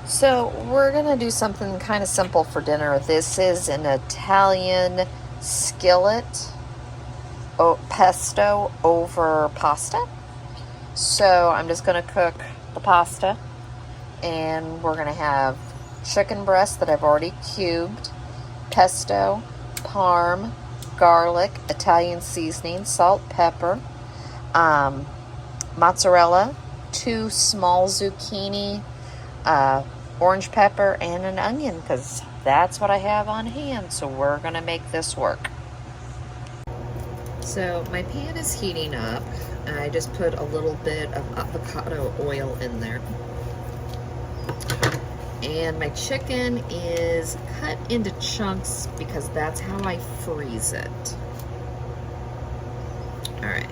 So we're gonna do something kind of simple for dinner. This is an Italian skillet pesto over pasta. So I'm just gonna cook the pasta, and we're gonna have chicken breast that I've already cubed, pesto, parm, garlic, Italian seasoning, salt, pepper, mozzarella, 2 small zucchini, orange pepper, and an onion, because that's what I have on hand. So we're gonna make this work. So my pan is heating up. I just put a little bit of avocado oil in there. And my chicken is cut into chunks because that's how I freeze it. All right.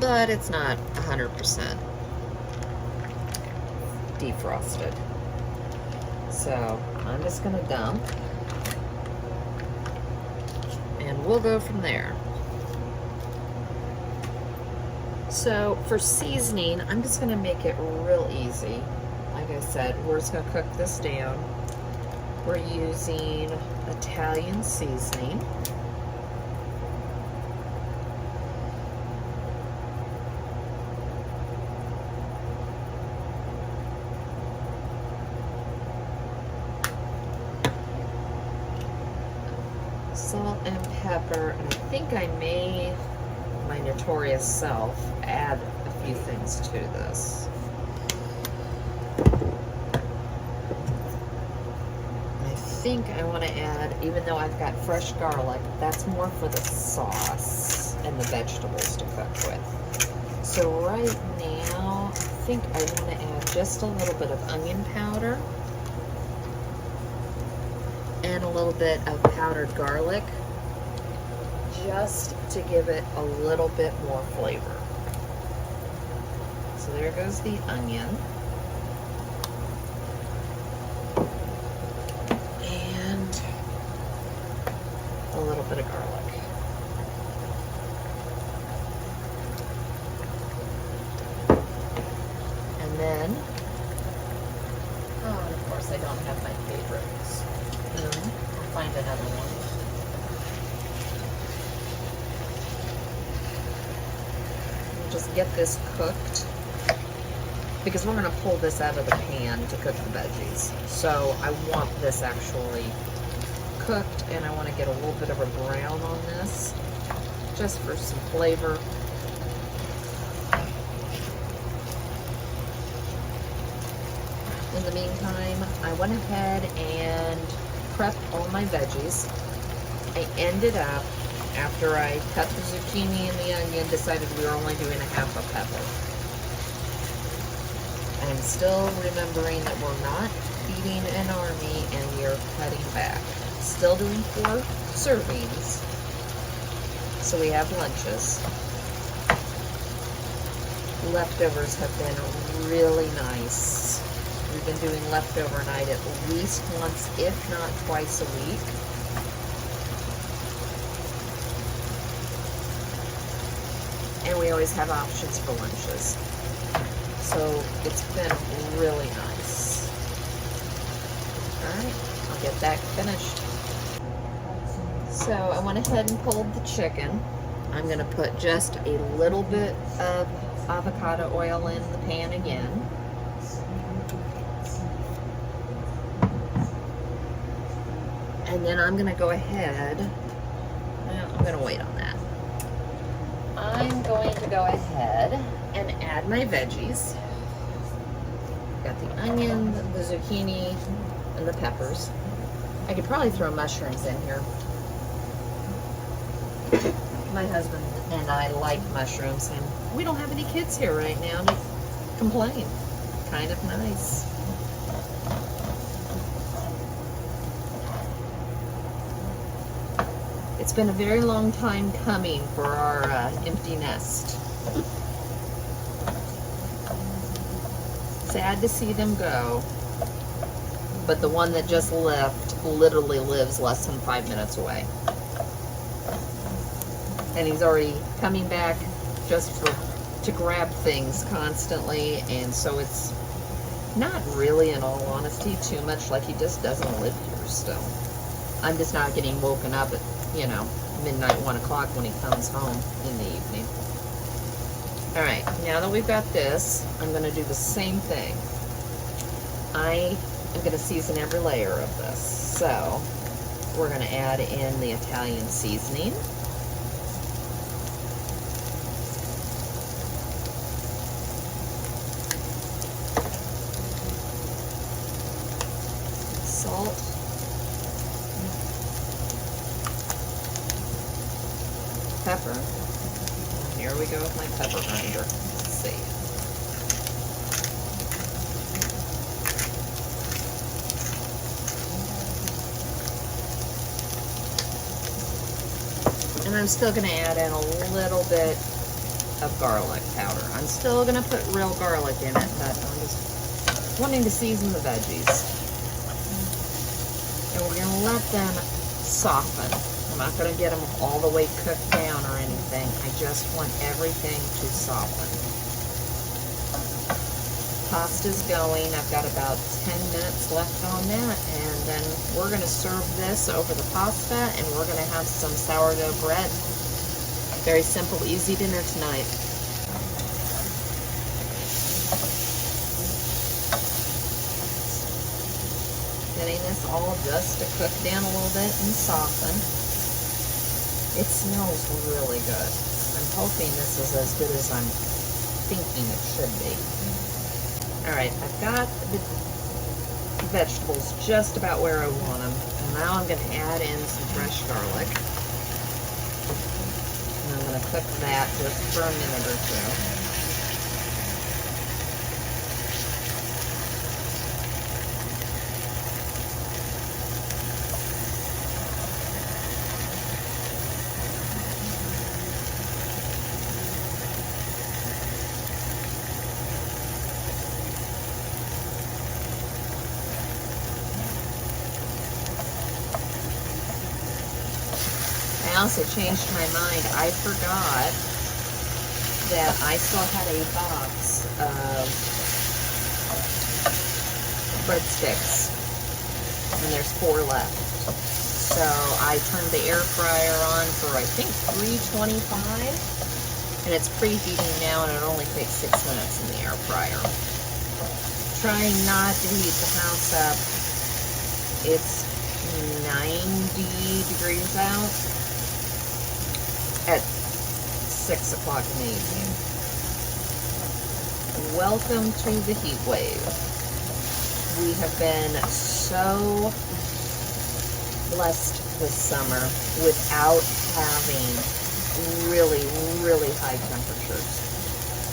But it's not 100% defrosted. So I'm just gonna dump, and we'll go from there. So for seasoning, I'm just gonna make it real easy. Like I said, we're just gonna cook this down. We're using Italian seasoning. Salt and pepper, and I think I may, my notorious self, add a few things to this. I think I want to add, even though I've got fresh garlic, that's more for the sauce and the vegetables to cook with. So right now, I think I want to add just a little bit of onion powder and a little bit of powdered garlic, just to give it a little bit more flavor. So there goes the onion. And a little bit of garlic. And then, oh, and of course I don't have my favorite spoon. I'll find another one. Just get this cooked, because we're going to pull this out of the pan to cook the veggies. So I want this actually cooked, and I want to get a little bit of a brown on this, just for some flavor. In the meantime, I went ahead and prepped all my veggies. I ended up, after I cut the zucchini and the onion, decided we were only doing a half a pepper. I'm still remembering that we're not feeding an army and we are cutting back. Still doing 4 servings, so we have lunches. Leftovers have been really nice. We've been doing leftover night at least once, if not twice a week. And we always have options for lunches. So it's been really nice. Alright, I'll get that finished. So I went ahead and pulled the chicken. I'm going to put just a little bit of avocado oil in the pan again. And then I'm going to go ahead, well, I'm going to wait on that. I'm going to go ahead and add my veggies. Got the onion, the zucchini, and the peppers. I could probably throw mushrooms in here. My husband and I like mushrooms, and we don't have any kids here right now to complain. Kind of nice. It's been a very long time coming for our empty nest. Sad to see them go, but the one that just left literally lives less than 5 minutes away. And he's already coming back just to grab things constantly, and so it's Not really, in all honesty, too much. Like, he just doesn't live here still. I'm just not getting woken up at, you know, midnight, 1 o'clock when he comes home in the evening. All right, now that we've got this, I'm going to do the same thing. I am going to season every layer of this. So we're going to add in the Italian seasoning. Salt. Pepper. Here we go with my pepper grinder. Let's see. And I'm still going to add in a little bit of garlic powder. I'm still going to put real garlic in it, but I'm just wanting to season the veggies. And we're going to let them soften. I'm not going to get them all the way cooked down or anything. I just want everything to soften. Pasta's going. I've got about 10 minutes left on that, and then we're going to serve this over the pasta, and we're going to have some sourdough bread. Very simple, easy dinner tonight. Getting this all just to cook down a little bit and soften. It smells really good. I'm hoping this is as good as I'm thinking it should be. Alright, I've got the vegetables just about where I want them. And now I'm going to add in some fresh garlic. And I'm going to cook that just for a minute or two. I also changed my mind. I forgot that I still had a box of breadsticks, and there's 4 left. So I turned the air fryer on for I think 325, and it's preheating now, and it only takes 6 minutes in the air fryer. Trying not to heat the house up. It's 90 degrees out at 6 o'clock in the evening. Welcome to the heat wave. We have been so blessed this summer without having really, really high temperatures.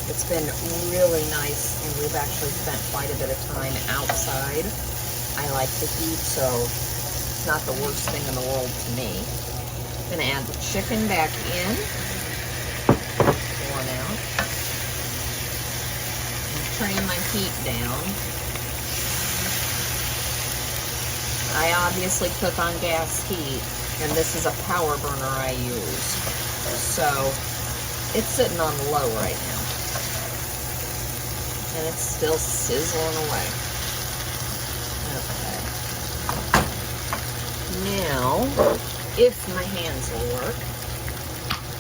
It's been really nice, and we've actually spent quite a bit of time outside. I like the heat, so it's not the worst thing in the world to me. I'm going to add the chicken back in. One out. I'm turning my heat down. I obviously cook on gas heat, and this is a power burner I use. So it's sitting on low right now. And it's still sizzling away. Okay. Now, if my hands will work,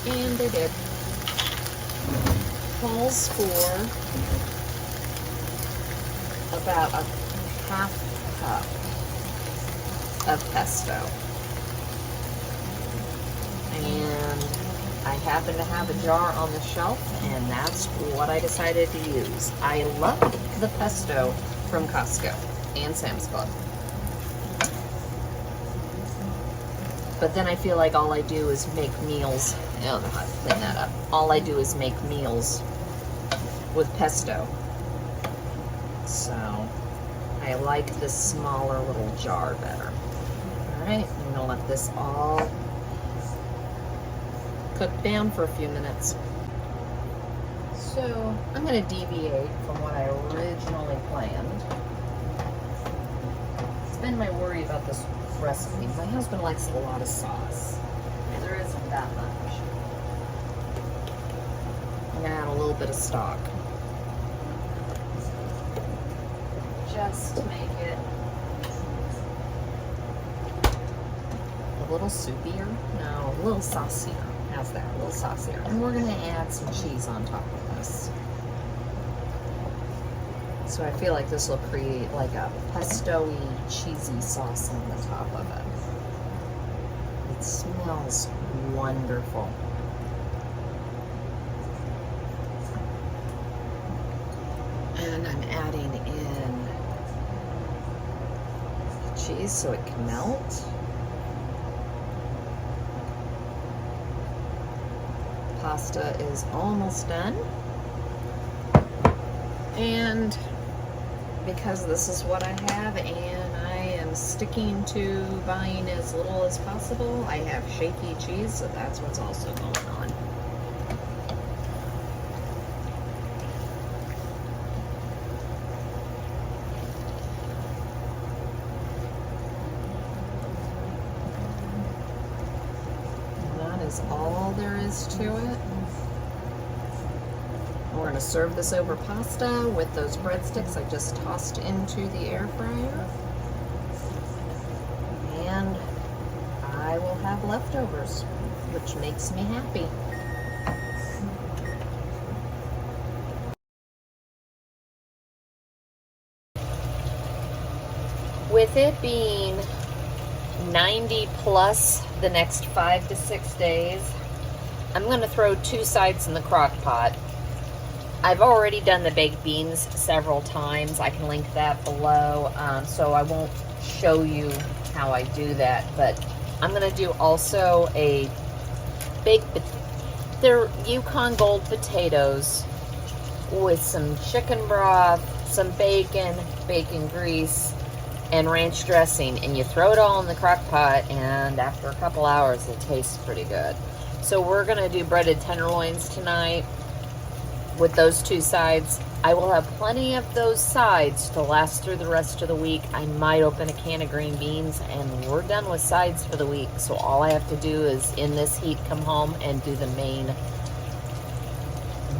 and they did, calls for about a half cup of pesto. And I happen to have a jar on the shelf, and that's what I decided to use. I love the pesto from Costco and Sam's Club. But then I feel like all I do is make meals. I don't know how to clean that up. All I do is make meals with pesto. So I like this smaller little jar better. Alright, I'm going to let this all cook down for a few minutes. So I'm going to deviate from what I originally planned. It's been my worry about this recipe. My husband likes a lot of sauce. There isn't that much. I'm going to add a little bit of stock. just make it a little soupier. No, a little saucier. How's that? A little saucier. And we're gonna add some cheese on top of this. So I feel like this will create like a pesto-y, cheesy sauce on the top of it. It smells wonderful. And I'm adding in the cheese so it can melt. Pasta is almost done. And because this is what I have and I am sticking to buying as little as possible, I have shaky cheese, so that's what's also going on. Is all there is to it. We're going to serve this over pasta with those breadsticks I just tossed into the air fryer. And I will have leftovers, which makes me happy. With it being 90 plus the next 5 to 6 days, I'm going to throw 2 sides in the crock pot. I've already done the baked beans several times. I can link that below, so I won't show you how I do that, but I'm going to do also a they're Yukon Gold potatoes with some chicken broth, some bacon, bacon grease, and ranch dressing, and you throw it all in the crock pot, and after a couple hours it tastes pretty good. So we're gonna do breaded tenderloins tonight with those 2 sides. I will have plenty of those sides to last through the rest of the week. I might open a can of green beans, and we're done with sides for the week. So all I have to do is, in this heat, come home and do the main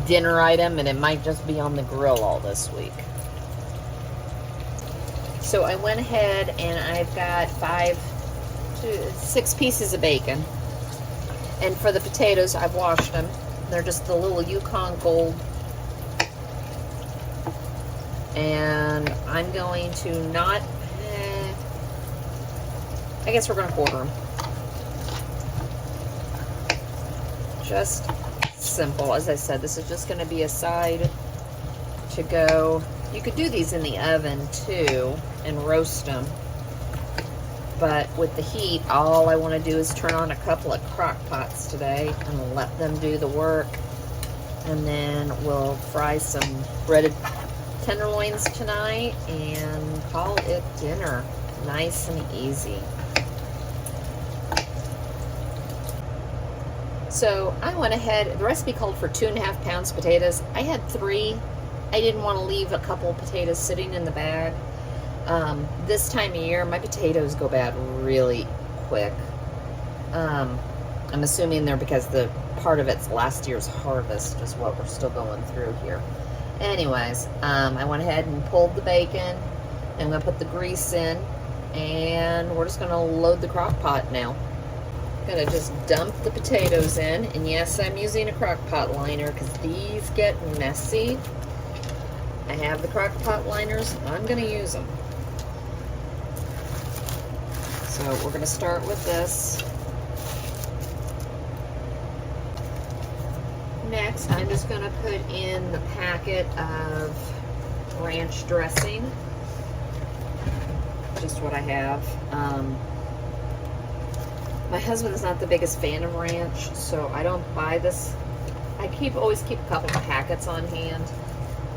dinner item, and it might just be on the grill all this week. So I went ahead and I've got 6 pieces of bacon. And for the potatoes, I've washed them. They're just the little Yukon Gold. And I'm going to not, I guess we're going to quarter them. Just simple. As I said, this is just going to be a side to go. You could do these in the oven too and roast them, but with the heat, all I want to do is turn on a couple of crock pots today and let them do the work, and then we'll fry some breaded tenderloins tonight and call it dinner. Nice and easy. So I went ahead, the recipe called for 2.5 pounds potatoes. I had 3. I didn't want to leave a couple potatoes sitting in the bag. This time of year, my potatoes go bad really quick. I'm assuming they're because the part of it's last year's harvest is what we're still going through here. Anyways, I went ahead and pulled the bacon. I'm going to put the grease in, and we're just going to load the crock pot now. Gonna just dump the potatoes in, and yes, I'm using a crock pot liner because these get messy. I have the crock pot liners. I'm going to use them. So we're going to start with this. Next, I'm just going to put in the packet of ranch dressing. Just what I have. My husband's not the biggest fan of ranch, so I don't buy this. I always keep a couple of packets on hand,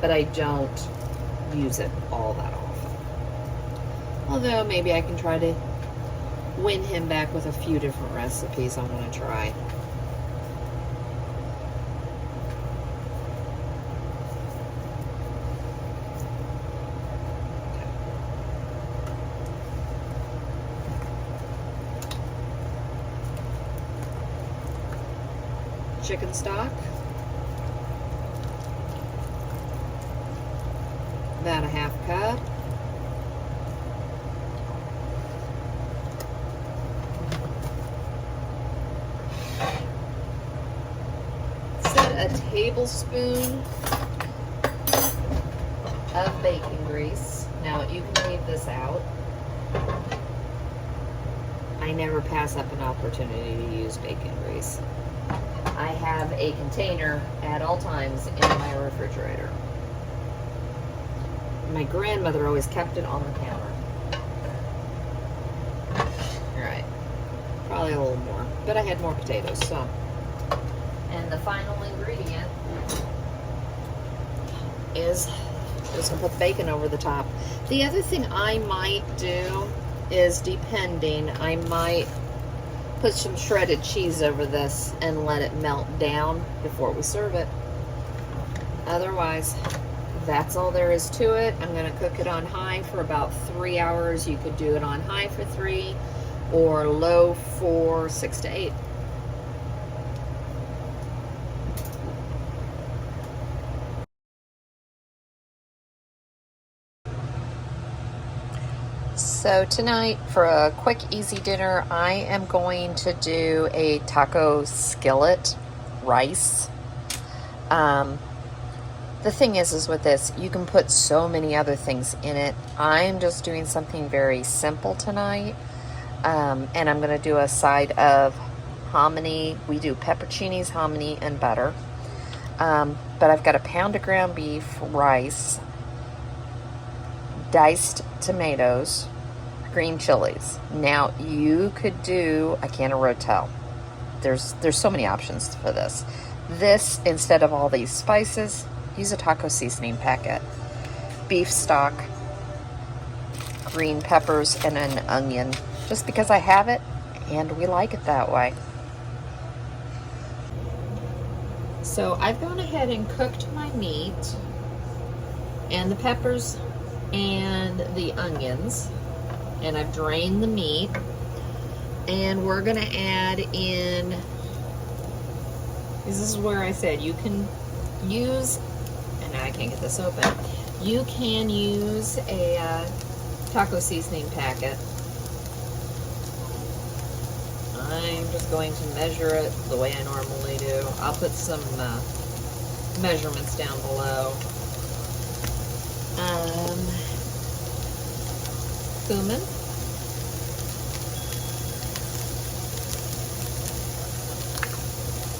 but I don't use it all that often. Although maybe I can try to win him back with a few different recipes I want to try. Chicken stock, about a 1/2 cup. tablespoon of bacon grease. Now you can leave this out. I never pass up an opportunity to use bacon grease. I have a container at all times in my refrigerator. My grandmother always kept it on the counter. All right, probably a little more, but I had more potatoes, so. And the final ingredient is just gonna put the bacon over the top. The other thing I might do is, depending, I might put some shredded cheese over this and let it melt down before we serve it. Otherwise, that's all there is to it. I'm gonna cook it on high for about 3 hours. You could do it on high for 3 or low for 6 to 8. So tonight, for a quick, easy dinner, I am going to do a taco skillet rice. The thing is with this, you can put so many other things in it. I'm just doing something very simple tonight. And I'm going to do a side of hominy. We do pepperoncinis, hominy, and butter. But I've got a pound of ground beef, rice, diced tomatoes, green chilies. Now you could do a can of Rotel. There's so many options for this. This, instead of all these spices, use a taco seasoning packet. Beef stock, green peppers, and an onion. Just because I have it and we like it that way. So I've gone ahead and cooked my meat and the peppers and the onions, and I've drained the meat, and we're gonna add in, this is where I said you can use, and I can't get this open, you can use a taco seasoning packet. I'm just going to measure it the way I normally do. I'll put some measurements down below. Cumin,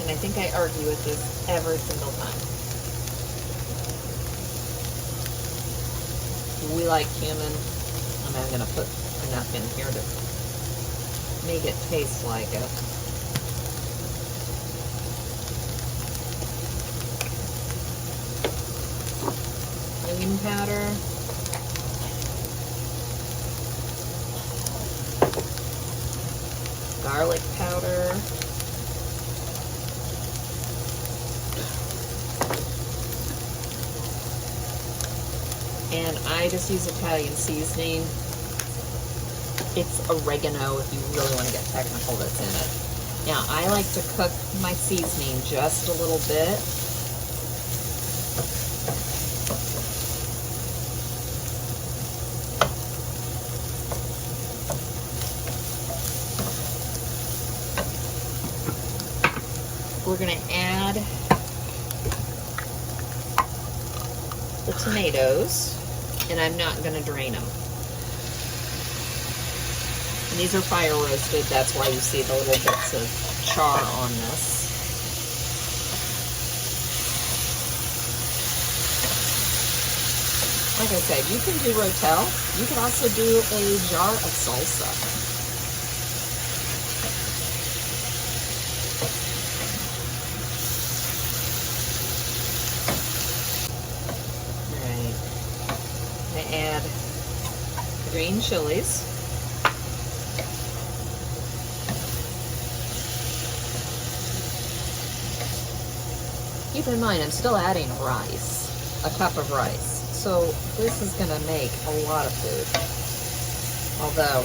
and I think I argue with this every single time. We like cumin, and I'm going to put enough in here to make it taste like it. Onion powder. Garlic powder. And I just use Italian seasoning. It's oregano if you really want to get technical that's in it. Now, I like to cook my seasoning just a little bit. We're going to add the tomatoes, and I'm not going to drain them. And these are fire roasted, that's why you see the little bits of char on this. Like I said, you can do Rotel. You can also do a jar of salsa. Add the green chilies. Keep in mind, I'm still adding rice, a cup of rice. So this is going to make a lot of food. Although,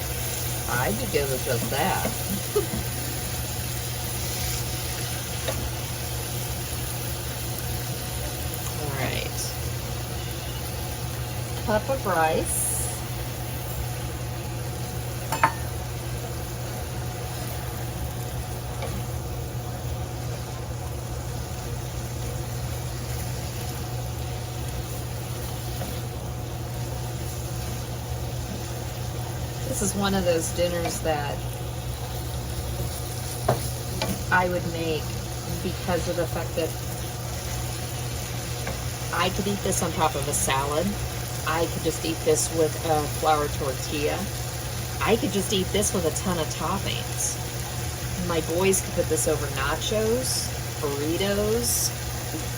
I'd be good with just that. Cup of rice, This is one of those dinners that I would make because of the fact that I could eat this on top of a salad. I could just eat this with a flour tortilla. I could just eat this with a ton of toppings. My boys could put this over nachos, burritos.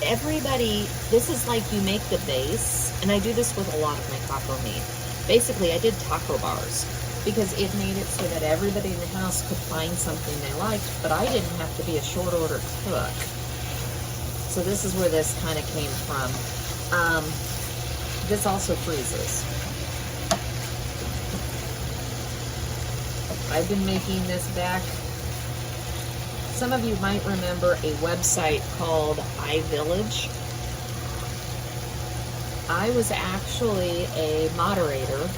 Everybody, this is like you make the base, and I do this with a lot of my taco meat. Basically, I did taco bars because it made it so that everybody in the house could find something they liked, but I didn't have to be a short order cook. So this is where this kind of came from. This also freezes. I've been making this back. Some of you might remember a website called iVillage. I was actually a moderator,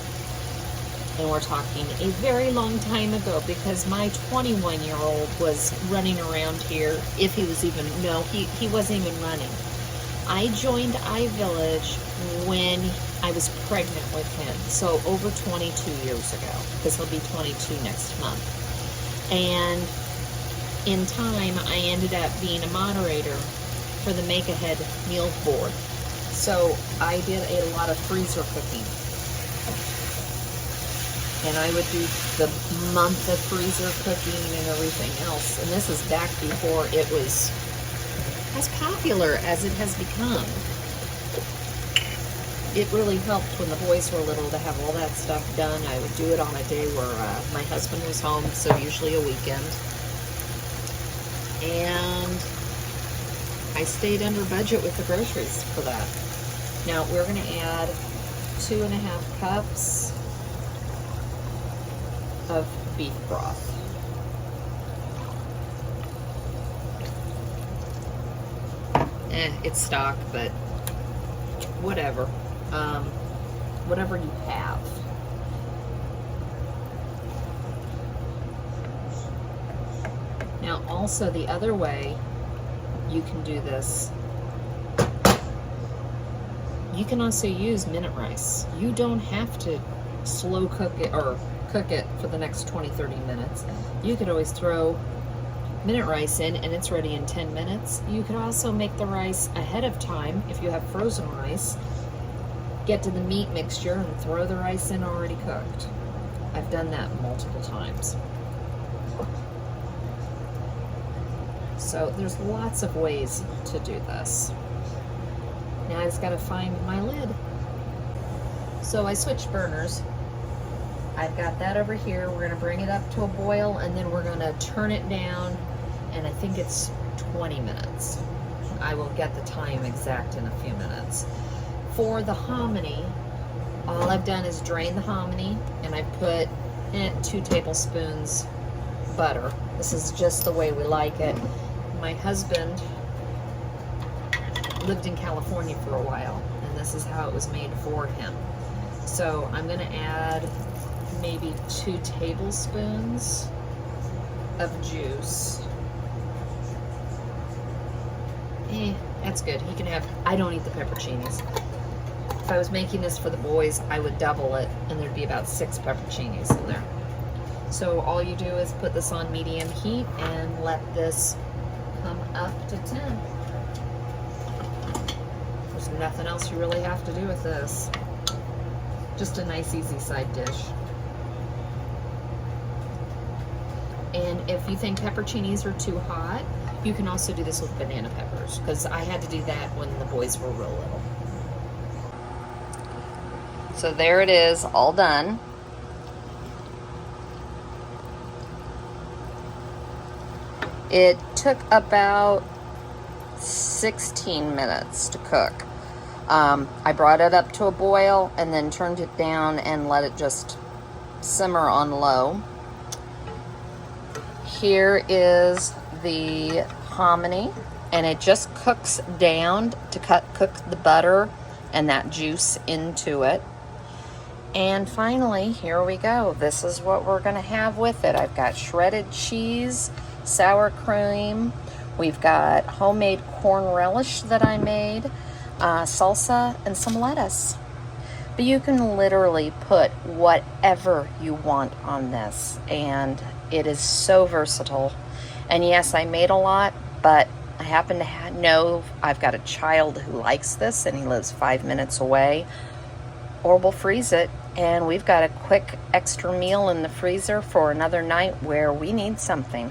and we're talking a very long time ago, because my 21-year-old was running around here, if he was even, no, he wasn't even running. I joined iVillage when I was pregnant with him, so over 22 years ago, because he'll be 22 next month. And in time, I ended up being a moderator for the Make Ahead Meal Board. So I did a lot of freezer cooking. And I would do the month of freezer cooking and everything else. And this is back before it was as popular as it has become. It really helped when the boys were little to have all that stuff done. I would do it on a day where my husband was home, so usually a weekend. And I stayed under budget with the groceries for that. Now we're going to add 2.5 cups of beef broth. It's stock, but whatever. Whatever you have. Now also the other way you can do this, you can also use minute rice. You don't have to slow cook it or cook it for the next 20-30 minutes. You could always throw minute rice in and it's ready in 10 minutes. You could also make the rice ahead of time if you have frozen rice. Get to the meat mixture and throw the rice in already cooked. I've done that multiple times. So there's lots of ways to do this. Now I just gotta find my lid. So I switched burners. I've got that over here. We're gonna bring it up to a boil and then we're gonna turn it down, and I think it's 20 minutes. I will get the time exact in a few minutes. For the hominy, all I've done is drain the hominy and I put in it 2 tablespoons butter. This is just the way we like it. My husband lived in California for a while, and this is how it was made for him. So I'm going to add maybe 2 tablespoons of juice. That's good. He can have, I don't eat the pepperoncinis. If I was making this for the boys, I would double it, and there'd be about 6 pepperoncinis in there. So all you do is put this on medium heat and let this come up to 10. There's nothing else you really have to do with this. Just a nice easy side dish. And if you think pepperoncinis are too hot, you can also do this with banana peppers, because I had to do that when the boys were real little. So there it is, all done. It took about 16 minutes to cook. I brought it up to a boil and then turned it down and let it just simmer on low. Here is the hominy, and it just cooks down to cook the butter and that juice into it. And finally, here we go. This is what we're gonna have with it. I've got shredded cheese, sour cream, we've got homemade corn relish that I made, salsa, and some lettuce. But you can literally put whatever you want on this, and it is so versatile. And yes, I made a lot, but I happen to know I've got a child who likes this, and he lives 5 minutes away. Or we'll freeze it, and we've got a quick extra meal in the freezer for another night where we need something.